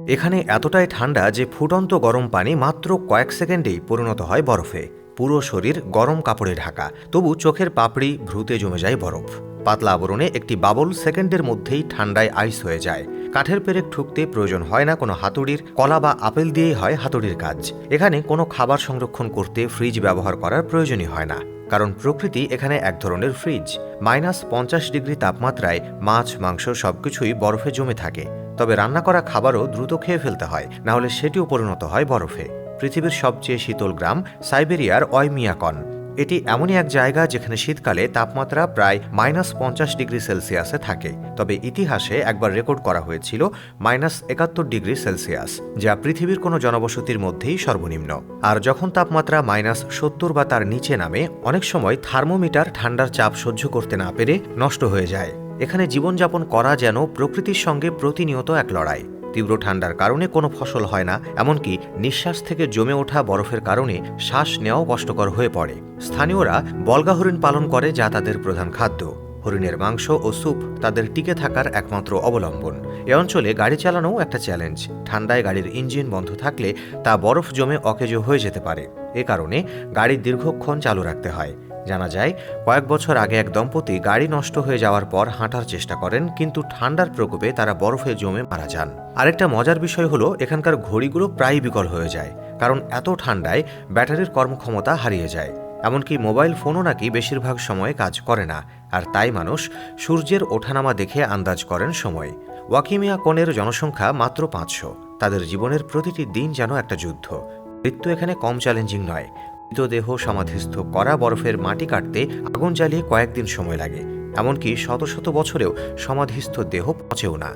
এখানে এতটাই ঠান্ডা যে ফুটন্ত গরম পানি মাত্র কয়েক সেকেন্ডেই পরিণত হয় বরফে। পুরো শরীর গরম কাপড়ে ঢাকা, তবু চোখের পাপড়ি ভ্রুতে জমে যায় বরফ। পাতলা আবরণে একটি বাবল সেকেন্ডের মধ্যেই ঠান্ডায় আইস হয়ে যায়। কাঠের পেরেক ঠুকতে প্রয়োজন হয় না কোনো হাতুড়ির, কলা বা আপেল দিয়েই হয় হাতুড়ির কাজ। এখানে কোনো খাবার সংরক্ষণ করতে ফ্রিজ ব্যবহার করার প্রয়োজনই হয় না, কারণ প্রকৃতি এখানে এক ধরনের ফ্রিজ। -50 ডিগ্রি তাপমাত্রায় মাছ, মাংস সবকিছুই বরফে জমে থাকে। তবে রান্না করা খাবারও দ্রুত খেয়ে ফেলতে হয়, না হলে সেটিও পরিণত হয় বরফে। পৃথিবীর সবচেয়ে শীতল গ্রাম সাইবেরিয়ার অয়মিয়াকন। এটি এমনই এক জায়গা যেখানে শীতকালে তাপমাত্রা প্রায় -50 ডিগ্রি সেলসিয়াসে থাকে। তবে ইতিহাসে একবার রেকর্ড করা হয়েছিল -71 ডিগ্রি সেলসিয়াস, যা পৃথিবীর কোনো জনবসতির মধ্যেই সর্বনিম্ন। আর যখন তাপমাত্রা -70 বা তার নিচে নামে, অনেক সময় থার্মোমিটার ঠান্ডার চাপ সহ্য করতে না পেরে নষ্ট হয়ে যায়। এখানে জীবনযাপন করা যেন প্রকৃতির সঙ্গে প্রতিনিয়ত এক লড়াই। তীব্র ঠান্ডার কারণে কোনো ফসল হয় না, এমনকি নিঃশ্বাস থেকে জমে ওঠা বরফের কারণে শ্বাস নেওয়াও কষ্টকর হয়ে পড়ে। স্থানীয়রা বল্গা হরিণ পালন করে, যা তাদের প্রধান খাদ্য। হরিণের মাংস ও স্যুপ তাদের টিকে থাকার একমাত্র অবলম্বন। এ অঞ্চলে গাড়ি চালানোও একটা চ্যালেঞ্জ। ঠান্ডায় গাড়ির ইঞ্জিন বন্ধ থাকলে তা বরফ জমে অকেজো হয়ে যেতে পারে। এ কারণে গাড়ি দীর্ঘক্ষণ চালু রাখতে হয়। জানা যায়, কয়েক বছর আগে এক দম্পতি গাড়ি নষ্ট হয়ে যাওয়ার পর হাঁটার চেষ্টা করেন, কিন্তু ঠান্ডার প্রকোপে তারা বরফে জমে মারা যান। আরেকটা মজার বিষয় হলো, এখানকার ঘড়িগুলো প্রায়ই বিকল হয়ে যায়, কারণ এত ঠান্ডায় ব্যাটারির কর্মক্ষমতা হারিয়ে যায়। এমনকি মোবাইল ফোনও নাকি বেশিরভাগ সময় কাজ করে না। আর তাই মানুষ সূর্যের ওঠানামা দেখে আন্দাজ করেন সময়। ওয়াকিমিয়াকনের জনসংখ্যা মাত্র 500। তাদের জীবনের প্রতিটি দিন যেন একটা যুদ্ধ। মৃত্যু এখানে কম চ্যালেঞ্জিং নয়। মৃতদেহ সমাধিস্থ করা বরফের মাটি কাটতে আগুন জ্বালিয়ে কয়েকদিন সময় লাগে। এমনকি শত শত বছরেও সমাধিস্থ দেহ পচেও না।